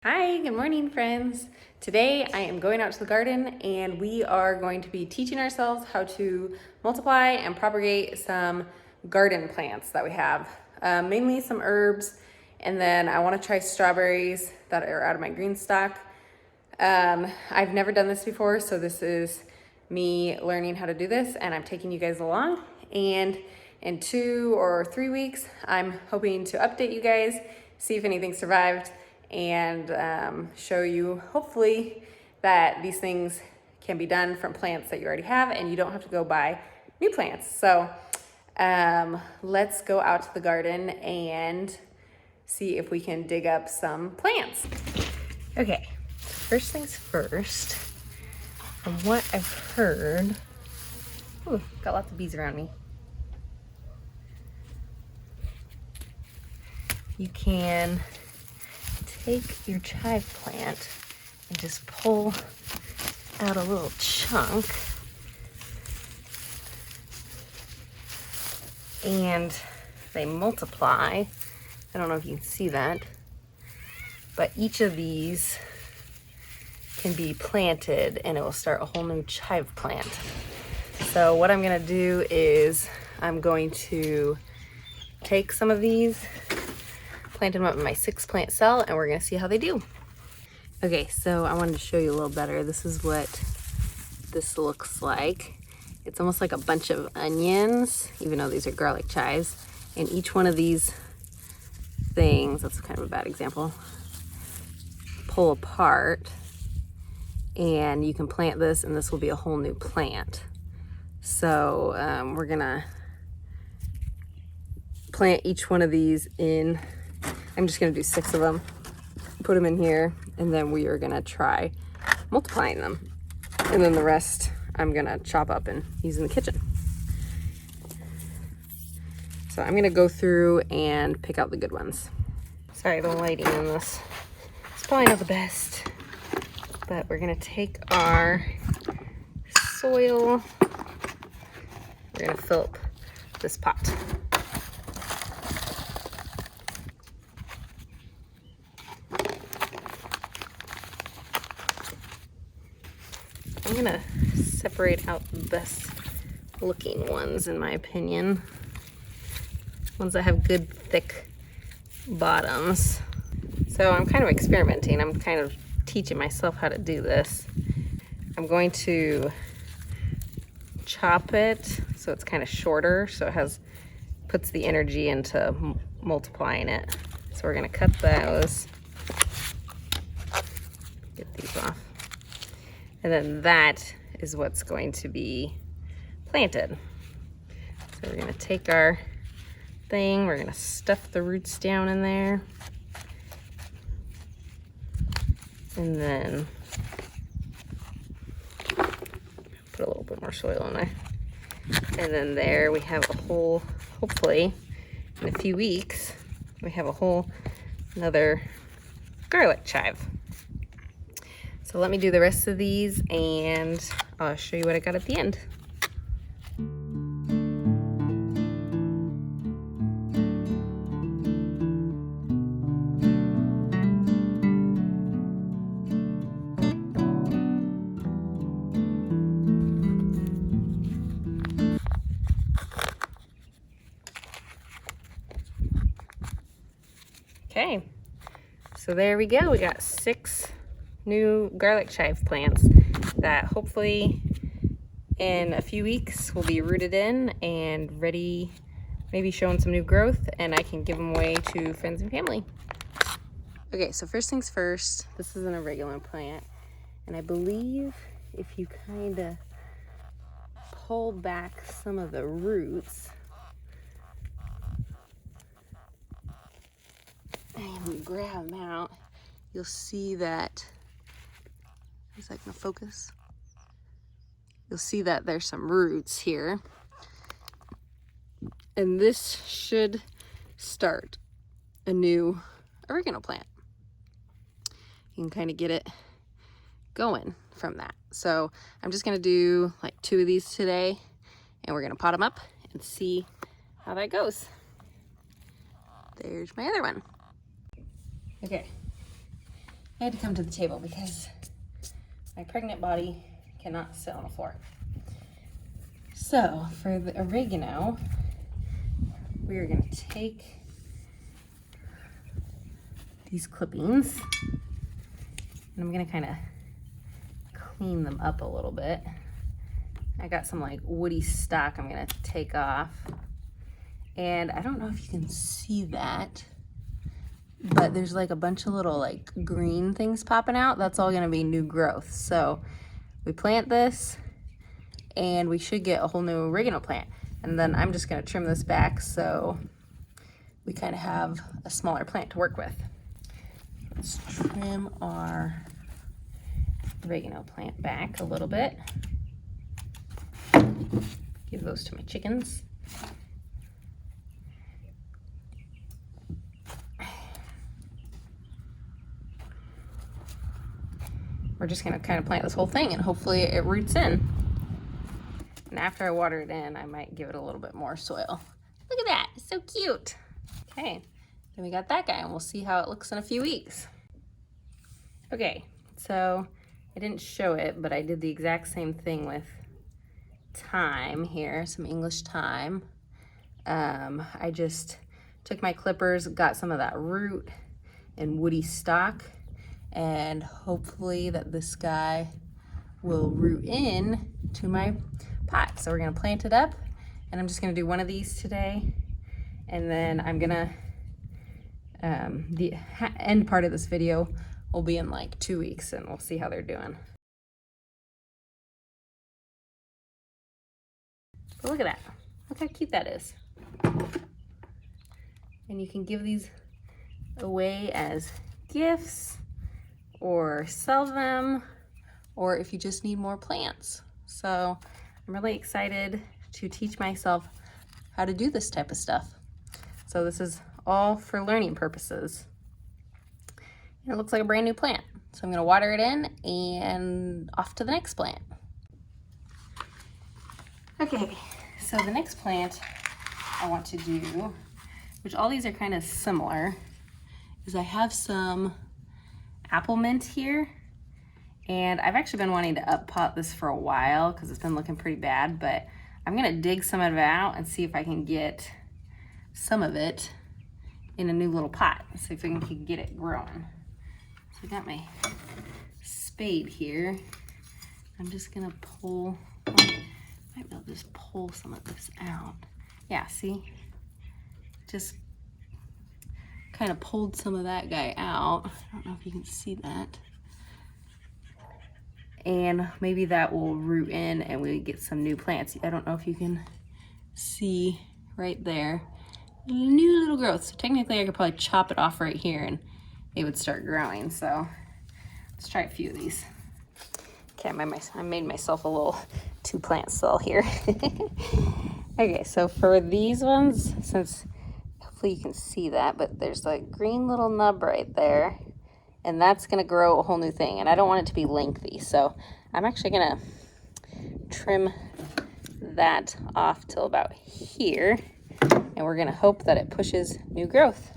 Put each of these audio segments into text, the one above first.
Hi, good morning, friends. Today I am going out to the garden and we are going to be teaching ourselves how to multiply and propagate some garden plants that we have, mainly some herbs, and then I want to try strawberries that are out of my green stock. I've never done this before, so this is me learning how to do this, and I'm taking you guys along. And in 2 or 3 weeks, I'm hoping to update you guys, see if anything survived, and show you hopefully that these things can be done from plants that you already have and you don't have to go buy new plants. So let's go out to the garden and see if we can dig up some plants. Okay, first things first, from what I've heard, ooh, got lots of bees around me. You can take your chive plant and just pull out a little chunk, and they multiply. I don't know if you can see that, but each of these can be planted and it will start a whole new chive plant. So what I'm gonna do is I'm going to take some of these, plant them up in my 6-plant cell, and we're gonna see how they do. Okay, so I wanted to show you a little better. This is what this looks like. It's almost like a bunch of onions, even though these are garlic chives. And each one of these things, that's kind of a bad example, pull apart, and you can plant this and this will be a whole new plant. So we're gonna plant each one of these in. I'm just gonna do 6 of them, put them in here, and then we are gonna try multiplying them. And then the rest I'm gonna chop up and use in the kitchen. So I'm gonna go through and pick out the good ones. Sorry, the lighting in this is probably not the best, but we're gonna take our soil, we're gonna fill up this pot. I'm gonna separate out the best looking ones, in my opinion. Ones that have good thick bottoms. So I'm kind of experimenting. I'm kind of teaching myself how to do this. I'm going to chop it so it's kind of shorter, so it puts the energy into multiplying it. So we're gonna cut those. Get these off. And then that is what's going to be planted. So we're gonna take our thing, we're gonna stuff the roots down in there. And then put a little bit more soil in there. And then there we have a whole, hopefully in a few weeks, we have a whole another garlic chive. So let me do the rest of these and I'll show you what I got at the end. Okay, so there we go. We got 6 new garlic chive plants that hopefully in a few weeks will be rooted in and ready, maybe showing some new growth, and I can give them away to friends and family. Okay, so first things first, this is an irregular plant, and I believe if you kind of pull back some of the roots and we grab them out, you'll see that, is that gonna focus? You'll see that there's some roots here. And this should start a new oregano plant. You can kind of get it going from that. So I'm just gonna do like 2 of these today, and we're gonna pot them up and see how that goes. There's my other one. Okay, I had to come to the table because my pregnant body cannot sit on the floor. So for the oregano, we are going to take these clippings and I'm going to kind of clean them up a little bit. I got some like woody stock I'm going to take off. And I don't know if you can see that, but there's like a bunch of little like green things popping out. That's all going to be new growth. So we plant this and we should get a whole new oregano plant. And then I'm just going to trim this back so we kind of have a smaller plant to work with. Let's trim our oregano plant back a little bit. Give those to my chickens. We're just gonna kind of plant this whole thing and hopefully it roots in. And after I water it in, I might give it a little bit more soil. Look at that, it's so cute. Okay, then we got that guy and we'll see how it looks in a few weeks. Okay, so I didn't show it, but I did the exact same thing with thyme here, some English thyme. I just took my clippers, got some of that root and woody stalk, and hopefully that this guy will root in to my pot. So we're gonna plant it up, and I'm just gonna do one of these today, and then I'm gonna, the end part of this video will be in like 2 weeks, and we'll see how they're doing. But look at that, look how cute that is. And you can give these away as gifts, or sell them, or if you just need more plants. So I'm really excited to teach myself how to do this type of stuff. So this is all for learning purposes. And it looks like a brand new plant. So I'm gonna water it in and off to the next plant. Okay, so the next plant I want to do, which all these are kind of similar, is I have some apple mint here, and I've actually been wanting to up pot this for a while because it's been looking pretty bad, but I'm gonna dig some of it out and see if I can get some of it in a new little pot, see if we can get it growing. So I got my spade here. I'm just gonna pull, might be able to just pull some of this out. Yeah, see, just kind of pulled some of that guy out. I don't know if you can see that. And maybe that will root in and we get some new plants. I don't know if you can see right there. New little growth. So technically I could probably chop it off right here and it would start growing. So let's try a few of these. Okay, I made myself a little 2-plant cell here. Okay, so for these ones, since hopefully you can see that, but there's a green little nub right there, and that's gonna grow a whole new thing, and I don't want it to be lengthy, so I'm actually gonna trim that off till about here, and we're gonna hope that it pushes new growth.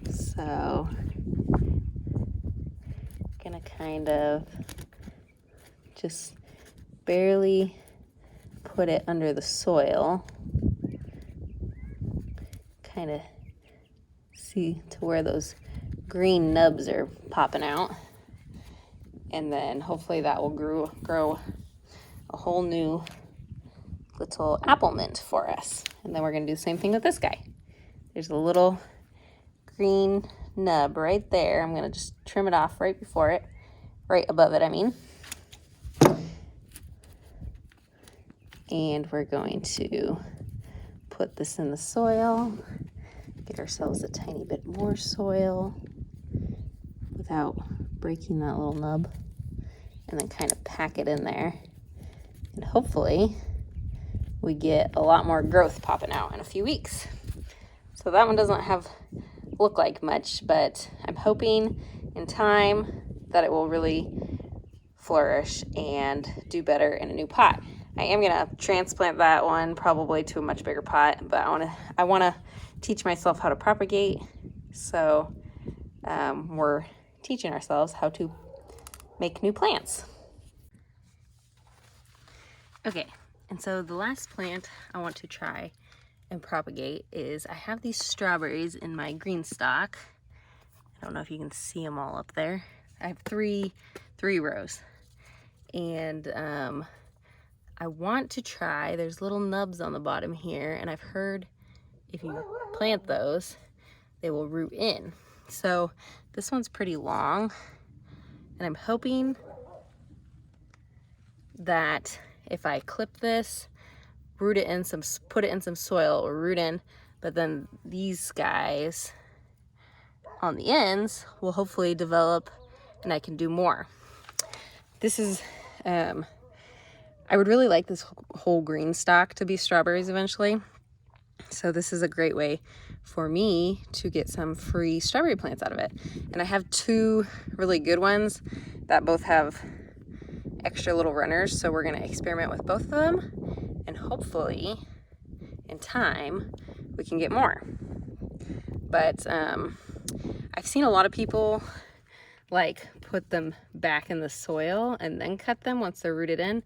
So gonna kind of just barely put it under the soil, kind of see to where those green nubs are popping out, and then hopefully that will grow a whole new little apple mint for us. And then we're gonna do the same thing with this guy. There's a little green nub right there. I'm gonna just trim it off right before it, right above it, I mean. And we're going to put this in the soil, get ourselves a tiny bit more soil without breaking that little nub, and then kind of pack it in there. And hopefully we get a lot more growth popping out in a few weeks. So that one doesn't look like much, but I'm hoping in time that it will really flourish and do better in a new pot. I am gonna transplant that one probably to a much bigger pot, but I wanna teach myself how to propagate. So we're teaching ourselves how to make new plants. Okay, and so the last plant I want to try and propagate is, I have these strawberries in my green stock. I don't know if you can see them all up there. I have three rows, and I want to try, there's little nubs on the bottom here, and I've heard if you plant those, they will root in. So this one's pretty long, and I'm hoping that if I clip this, root it in some, put it in some soil, or root in, but then these guys on the ends will hopefully develop and I can do more. This is, I would really like this whole green stock to be strawberries eventually. So this is a great way for me to get some free strawberry plants out of it. And I have two really good ones that both have extra little runners. So we're gonna experiment with both of them, and hopefully in time we can get more. But I've seen a lot of people like put them back in the soil and then cut them once they're rooted in,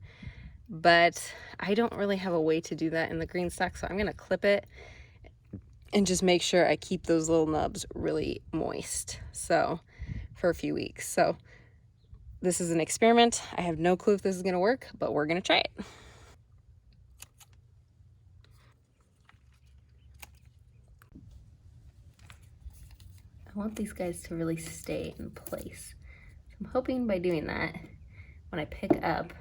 but I don't really have a way to do that in the green stock, so I'm gonna clip it and just make sure I keep those little nubs really moist, so for a few weeks. So this is an experiment. I have no clue if this is gonna work, but we're gonna try it. I want these guys to really stay in place. So I'm hoping by doing that, when I pick up,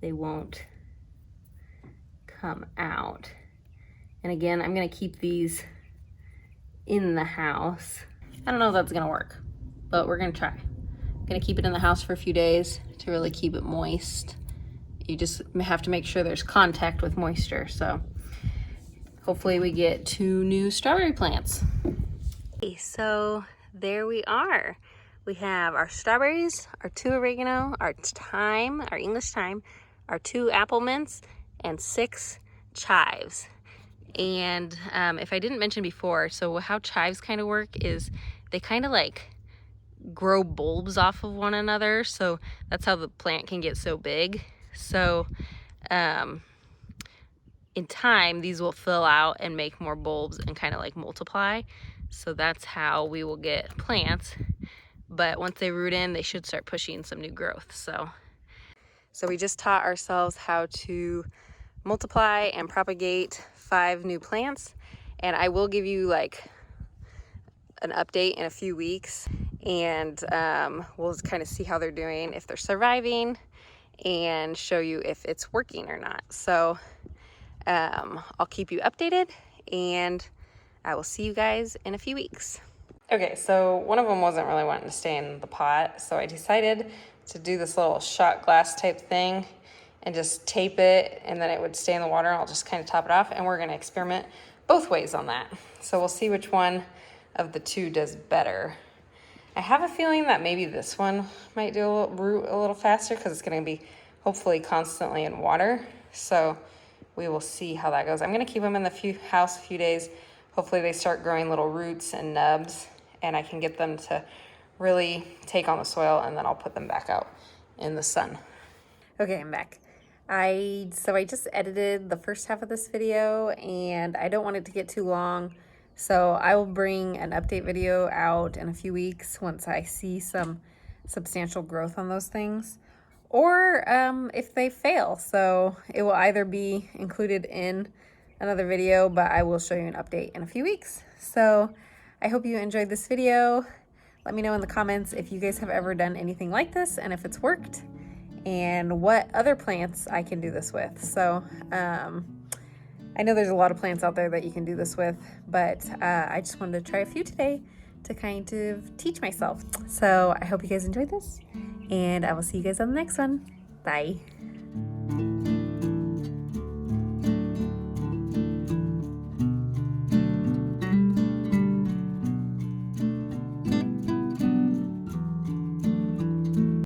they won't come out. And again, I'm gonna keep these in the house. I don't know if that's gonna work, but we're gonna try. I'm gonna keep it in the house for a few days to really keep it moist. You just have to make sure there's contact with moisture. So hopefully we get 2 new strawberry plants. Okay, so there we are. We have our strawberries, our 2 oregano, our thyme, our English thyme, our 2 apple mints, and 6 chives. And if I didn't mention before, so how chives kind of work is they kind of like grow bulbs off of one another. So that's how the plant can get so big. So in time, these will fill out and make more bulbs and kind of like multiply. So that's how we will get plants. But once they root in, they should start pushing some new growth. So we just taught ourselves how to multiply and propagate 5 new plants. And I will give you like an update in a few weeks, and we'll kind of see how they're doing, if they're surviving, and show you if it's working or not. So I'll keep you updated, and I will see you guys in a few weeks. Okay, so one of them wasn't really wanting to stay in the pot, so I decided to do this little shot glass type thing and just tape it, and then it would stay in the water. I'll just kind of top it off, and we're gonna experiment both ways on that. So we'll see which one of the 2 does better. I have a feeling that maybe this one might do root a little faster because it's gonna be hopefully constantly in water. So we will see how that goes. I'm gonna keep them in the house a few days. Hopefully they start growing little roots and nubs, and I can get them to really take on the soil, and then I'll put them back out in the sun. Okay, I'm back. So I just edited the first half of this video, and I don't want it to get too long. So I will bring an update video out in a few weeks once I see some substantial growth on those things, or if they fail. So it will either be included in another video, but I will show you an update in a few weeks. So I hope you enjoyed this video. Let me know in the comments if you guys have ever done anything like this and if it's worked, and what other plants I can do this with. So I know there's a lot of plants out there that you can do this with, but I just wanted to try a few today to kind of teach myself. So I hope you guys enjoyed this, and I will see you guys on the next one. Bye.